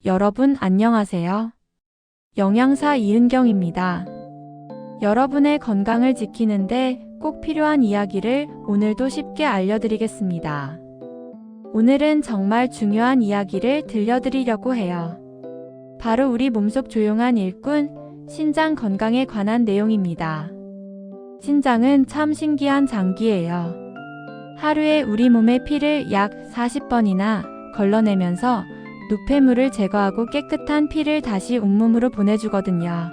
여러분 안녕하세요. 영양사 이은경입니다. 여러분의 건강을 지키는데 꼭 필요한 이야기를 오늘도 쉽게 알려드리겠습니다. 오늘은 정말 중요한 이야기를 들려드리려고 해요. 바로 우리 몸속 조용한 일꾼, 신장 건강에 관한 내용입니다. 신장은 참 신기한 장기예요. 하루에 우리 몸의 피를 약 40번이나 걸러내면서 노폐물을 제거하고 깨끗한 피를 다시 온몸으로 보내주거든요.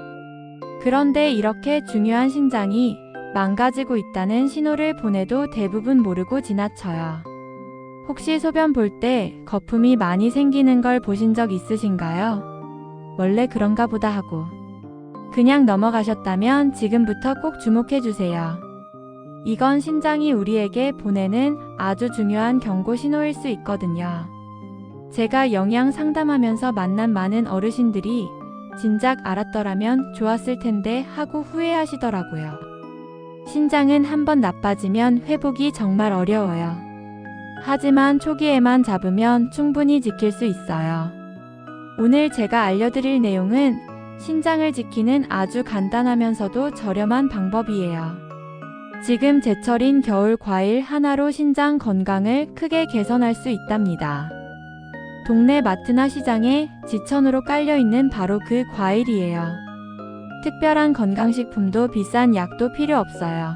그런데 이렇게 중요한 신장이 망가지고 있다는 신호를 보내도 대부분 모르고 지나쳐요. 혹시 소변 볼 때 거품이 많이 생기는 걸 보신 적 있으신가요? 원래 그런가 보다 하고 그냥 넘어가셨다면 지금부터 꼭 주목해주세요. 이건 신장이 우리에게 보내는 아주 중요한 경고 신호일 수 있거든요. 제가 영양 상담하면서 만난 많은 어르신들이 진작 알았더라면 좋았을 텐데 하고 후회하시더라고요. 신장은 한번 나빠지면 회복이 정말 어려워요. 하지만 초기에만 잡으면 충분히 지킬 수 있어요. 오늘 제가 알려드릴 내용은 신장을 지키는 아주 간단하면서도 저렴한 방법이에요. 지금 제철인 겨울 과일 하나로 신장 건강을 크게 개선할 수 있답니다. 동네 마트나 시장에 지천으로 깔려있는 바로 그 과일이에요. 특별한 건강식품도 비싼 약도 필요 없어요.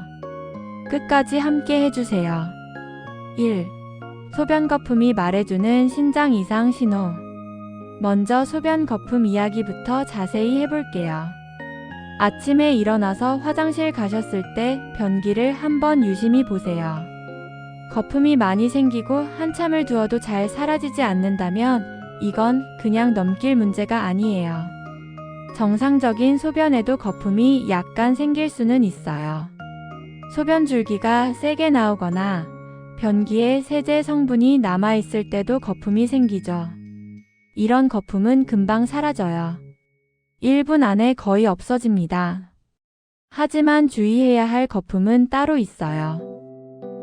끝까지 함께 해주세요. 1. 소변 거품이 말해주는 신장 이상 신호. 먼저 소변 거품 이야기부터 자세히 해볼게요. 아침에 일어나서 화장실 가셨을 때 변기를 한번 유심히 보세요. 거품이 많이 생기고 한참을 두어도 잘 사라지지 않는다면 이건 그냥 넘길 문제가 아니에요. 정상적인 소변에도 거품이 약간 생길 수는 있어요. 소변 줄기가 세게 나오거나 변기에 세제 성분이 남아있을 때도 거품이 생기죠. 이런 거품은 금방 사라져요. 1분 안에 거의 없어집니다. 하지만 주의해야 할 거품은 따로 있어요.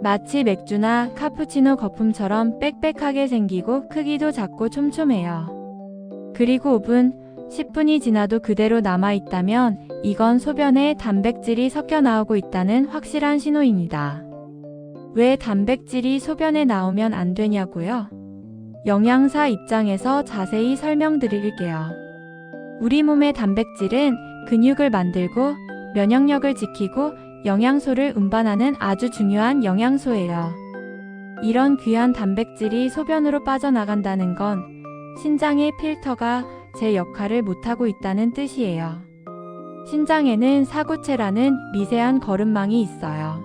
마치 맥주나 카푸치노 거품처럼 빽빽하게 생기고 크기도 작고 촘촘해요. 그리고 5분, 10분이 지나도 그대로 남아있다면 이건 소변에 단백질이 섞여 나오고 있다는 확실한 신호입니다. 왜 단백질이 소변에 나오면 안 되냐고요? 영양사 입장에서 자세히 설명드릴게요. 우리 몸의 단백질은 근육을 만들고 면역력을 지키고 영양소를 운반하는 아주 중요한 영양소예요. 이런 귀한 단백질이 소변으로 빠져나간다는 건 신장의 필터가 제 역할을 못하고 있다는 뜻이에요. 신장에는 사구체라는 미세한 거름망이 있어요.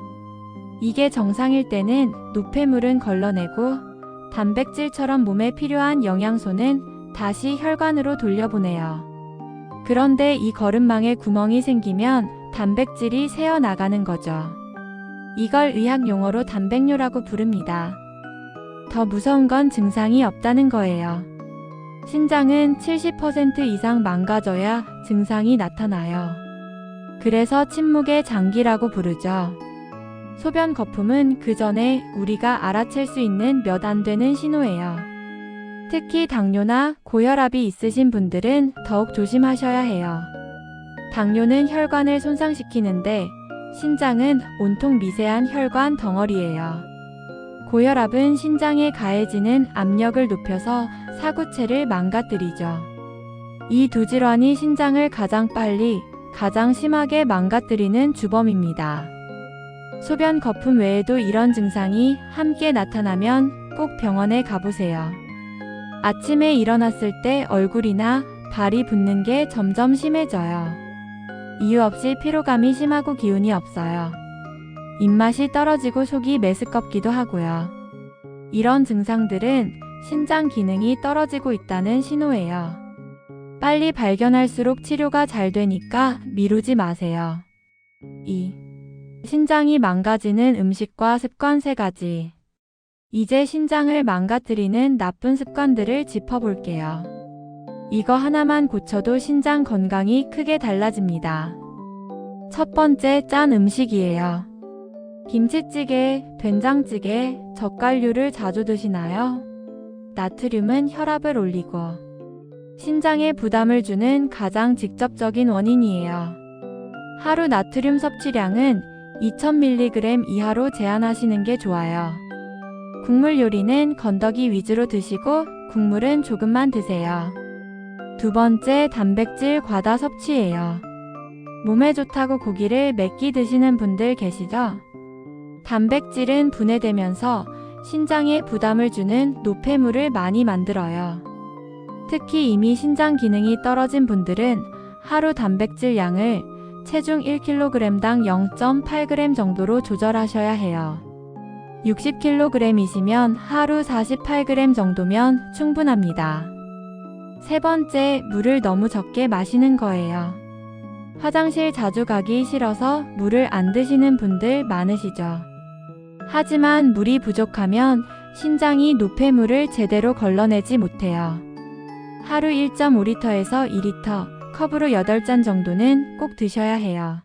이게 정상일 때는 노폐물은 걸러내고 단백질처럼 몸에 필요한 영양소는 다시 혈관으로 돌려보내요. 그런데 이 거름망에 구멍이 생기면 단백질이 새어나가는 거죠. 이걸 의학 용어로 단백뇨라고 부릅니다. 더 무서운 건 증상이 없다는 거예요. 신장은 70% 이상 망가져야 증상이 나타나요. 그래서 침묵의 장기라고 부르죠. 소변 거품은 그 전에 우리가 알아챌 수 있는 몇 안 되는 신호예요. 특히 당뇨나 고혈압이 있으신 분들은 더욱 조심하셔야 해요. 당뇨는 혈관을 손상시키는데 신장은 온통 미세한 혈관 덩어리예요. 고혈압은 신장에 가해지는 압력을 높여서 사구체를 망가뜨리죠. 이 두 질환이 신장을 가장 빨리, 가장 심하게 망가뜨리는 주범입니다. 소변 거품 외에도 이런 증상이 함께 나타나면 꼭 병원에 가보세요. 아침에 일어났을 때 얼굴이나 발이 붓는 게 점점 심해져요. 이유 없이 피로감이 심하고 기운이 없어요. 입맛이 떨어지고 속이 메스껍기도 하고요. 이런 증상들은 신장 기능이 떨어지고 있다는 신호예요. 빨리 발견할수록 치료가 잘 되니까 미루지 마세요. 2. 신장이 망가지는 음식과 습관 3가지. 이제 신장을 망가뜨리는 나쁜 습관들을 짚어볼게요. 이거 하나만 고쳐도 신장 건강이 크게 달라집니다. 첫 번째, 짠 음식이에요. 김치찌개, 된장찌개, 젓갈류를 자주 드시나요? 나트륨은 혈압을 올리고 신장에 부담을 주는 가장 직접적인 원인이에요. 하루 나트륨 섭취량은 2000mg 이하로 제한하시는 게 좋아요. 국물 요리는 건더기 위주로 드시고 국물은 조금만 드세요. 두 번째, 단백질 과다 섭취예요. 몸에 좋다고 고기를 몇 끼 드시는 분들 계시죠? 단백질은 분해되면서 신장에 부담을 주는 노폐물을 많이 만들어요. 특히 이미 신장 기능이 떨어진 분들은 하루 단백질 양을 체중 1kg당 0.8g 정도로 조절하셔야 해요. 60kg이시면 하루 48g 정도면 충분합니다. 세 번째, 물을 너무 적게 마시는 거예요. 화장실 자주 가기 싫어서 물을 안 드시는 분들 많으시죠? 하지만 물이 부족하면 신장이 노폐물을 제대로 걸러내지 못해요. 하루 1.5리터에서 2리터, 컵으로 8잔 정도는 꼭 드셔야 해요.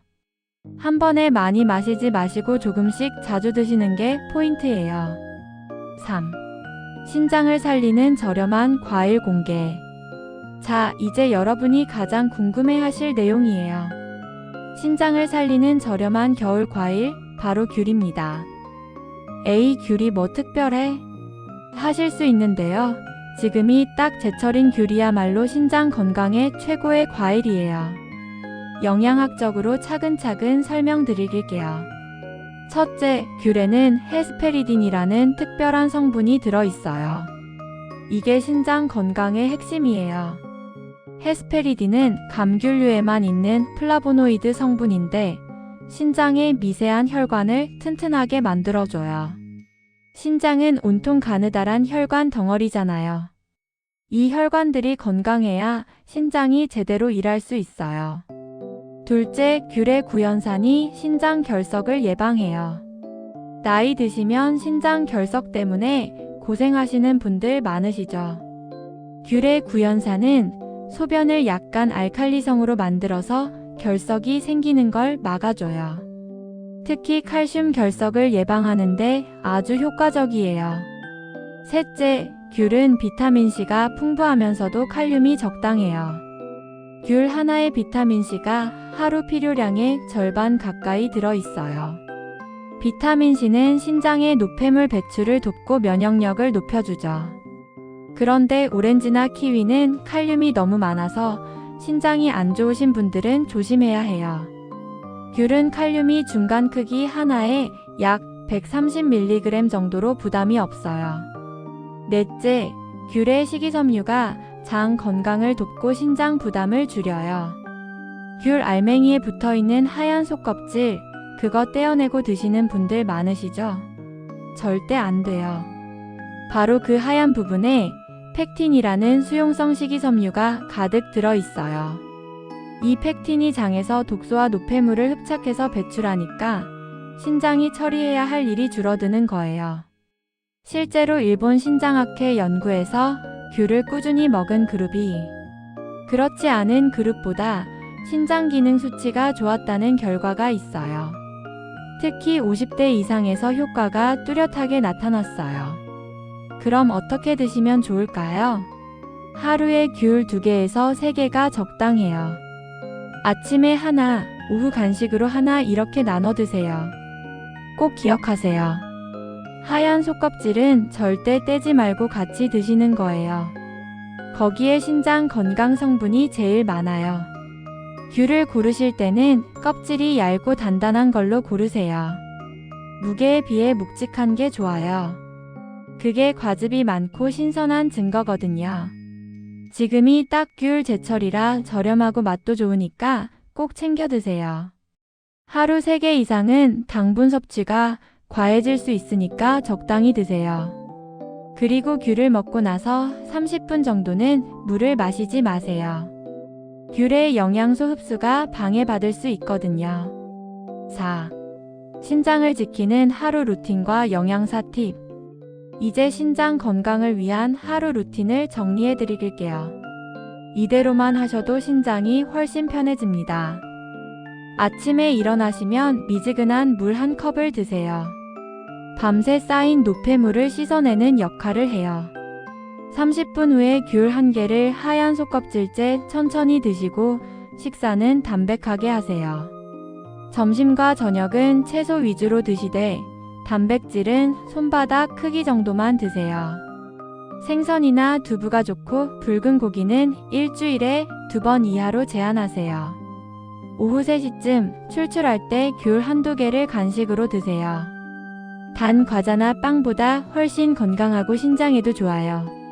한 번에 많이 마시지 마시고 조금씩 자주 드시는 게 포인트예요. 3. 신장을 살리는 저렴한 과일 공개. 자, 이제 여러분이 가장 궁금해하실 내용이에요. 신장을 살리는 저렴한 겨울 과일, 바로 귤입니다. 에이, 귤이 뭐 특별해? 하실 수 있는데요. 지금이 딱 제철인 귤이야말로 신장 건강에 최고의 과일이에요. 영양학적으로 차근차근 설명드릴게요. 첫째, 귤에는 헤스페리딘이라는 특별한 성분이 들어있어요. 이게 신장 건강의 핵심이에요. 헤스페리딘은 감귤류에만 있는 플라보노이드 성분인데 신장의 미세한 혈관을 튼튼하게 만들어줘요. 신장은 온통 가느다란 혈관 덩어리잖아요. 이 혈관들이 건강해야 신장이 제대로 일할 수 있어요. 둘째, 귤의 구연산이 신장 결석을 예방해요. 나이 드시면 신장 결석 때문에 고생하시는 분들 많으시죠? 귤의 구연산은 소변을 약간 알칼리성으로 만들어서 결석이 생기는 걸 막아줘요. 특히 칼슘 결석을 예방하는데 아주 효과적이에요. 셋째, 귤은 비타민C가 풍부하면서도 칼륨이 적당해요. 귤 하나의 비타민C가 하루 필요량의 절반 가까이 들어있어요. 비타민C는 신장의 노폐물 배출을 돕고 면역력을 높여주죠. 그런데 오렌지나 키위는 칼륨이 너무 많아서 신장이 안 좋으신 분들은 조심해야 해요. 귤은 칼륨이 중간 크기 하나에 약 130mg 정도로 부담이 없어요. 넷째, 귤의 식이섬유가 장 건강을 돕고 신장 부담을 줄여요. 귤 알맹이에 붙어있는 하얀 속껍질, 그거 떼어내고 드시는 분들 많으시죠? 절대 안 돼요. 바로 그 하얀 부분에 펙틴이라는 수용성 식이섬유가 가득 들어있어요. 이 펙틴이 장에서 독소와 노폐물을 흡착해서 배출하니까 신장이 처리해야 할 일이 줄어드는 거예요. 실제로 일본 신장학회 연구에서 귤을 꾸준히 먹은 그룹이 그렇지 않은 그룹보다 신장 기능 수치가 좋았다는 결과가 있어요. 특히 50대 이상에서 효과가 뚜렷하게 나타났어요. 그럼 어떻게 드시면 좋을까요? 하루에 귤 2개에서 3개가 적당해요. 아침에 하나, 오후 간식으로 하나 이렇게 나눠 드세요. 꼭 기억하세요. 하얀 속껍질은 절대 떼지 말고 같이 드시는 거예요. 거기에 신장 건강 성분이 제일 많아요. 귤을 고르실 때는 껍질이 얇고 단단한 걸로 고르세요. 무게에 비해 묵직한 게 좋아요. 그게 과즙이 많고 신선한 증거거든요. 지금이 딱 귤 제철이라 저렴하고 맛도 좋으니까 꼭 챙겨 드세요. 하루 3개 이상은 당분 섭취가 과해질 수 있으니까 적당히 드세요. 그리고 귤을 먹고 나서 30분 정도는 물을 마시지 마세요. 귤의 영양소 흡수가 방해받을 수 있거든요. 4. 신장을 지키는 하루 루틴과 영양사 팁. 이제 신장 건강을 위한 하루 루틴을 정리해 드릴게요. 이대로만 하셔도 신장이 훨씬 편해집니다. 아침에 일어나시면 미지근한 물 1컵을 드세요. 밤새 쌓인 노폐물을 씻어내는 역할을 해요. 30분 후에 귤 1개를 하얀 속껍질째 천천히 드시고 식사는 담백하게 하세요. 점심과 저녁은 채소 위주로 드시되 단백질은 손바닥 크기 정도만 드세요. 생선이나 두부가 좋고 붉은 고기는 일주일에 2번 이하로 제한하세요. 오후 3시쯤 출출할 때 귤 1~2개를 간식으로 드세요. 단 과자나 빵보다 훨씬 건강하고 신장에도 좋아요.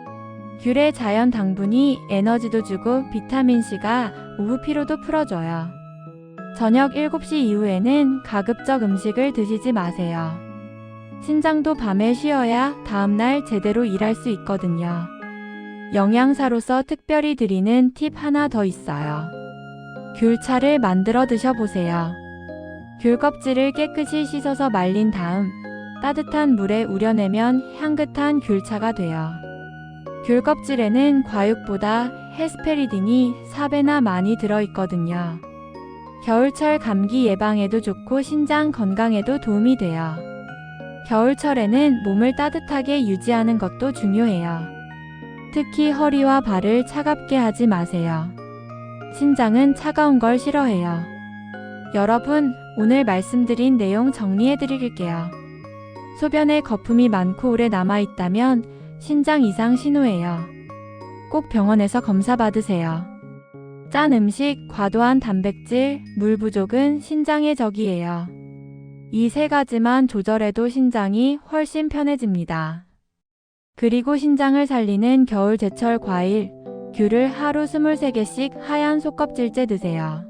귤의 자연 당분이 에너지도 주고 비타민C가 오후 피로도 풀어줘요. 저녁 7시 이후에는 가급적 음식을 드시지 마세요. 신장도 밤에 쉬어야 다음날 제대로 일할 수 있거든요. 영양사로서 특별히 드리는 팁 하나 더 있어요. 귤차를 만들어 드셔보세요. 귤 껍질을 깨끗이 씻어서 말린 다음 따뜻한 물에 우려내면 향긋한 귤차가 돼요. 귤 껍질에는 과육보다 헤스페리딘이 4배나 많이 들어있거든요. 겨울철 감기 예방에도 좋고 신장 건강에도 도움이 돼요. 겨울철에는 몸을 따뜻하게 유지하는 것도 중요해요. 특히 허리와 발을 차갑게 하지 마세요. 신장은 차가운 걸 싫어해요. 여러분, 오늘 말씀드린 내용 정리해 드릴게요. 소변에 거품이 많고 오래 남아있다면 신장 이상 신호예요. 꼭 병원에서 검사 받으세요. 짠 음식, 과도한 단백질, 물 부족은 신장의 적이에요. 이 3가지만 조절해도 신장이 훨씬 편해집니다. 그리고 신장을 살리는 겨울 제철 과일, 귤을 하루 23개씩 하얀 속껍질째 드세요.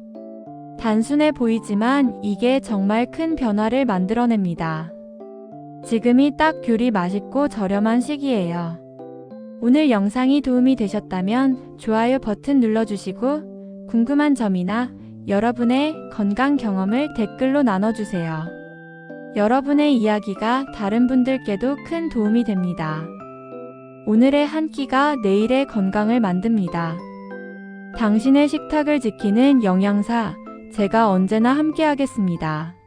단순해 보이지만 이게 정말 큰 변화를 만들어냅니다. 지금이 딱 귤이 맛있고 저렴한 시기예요. 오늘 영상이 도움이 되셨다면 좋아요 버튼 눌러주시고 궁금한 점이나 여러분의 건강 경험을 댓글로 나눠주세요. 여러분의 이야기가 다른 분들께도 큰 도움이 됩니다. 오늘의 한 끼가 내일의 건강을 만듭니다. 당신의 식탁을 지키는 영양사, 제가 언제나 함께하겠습니다.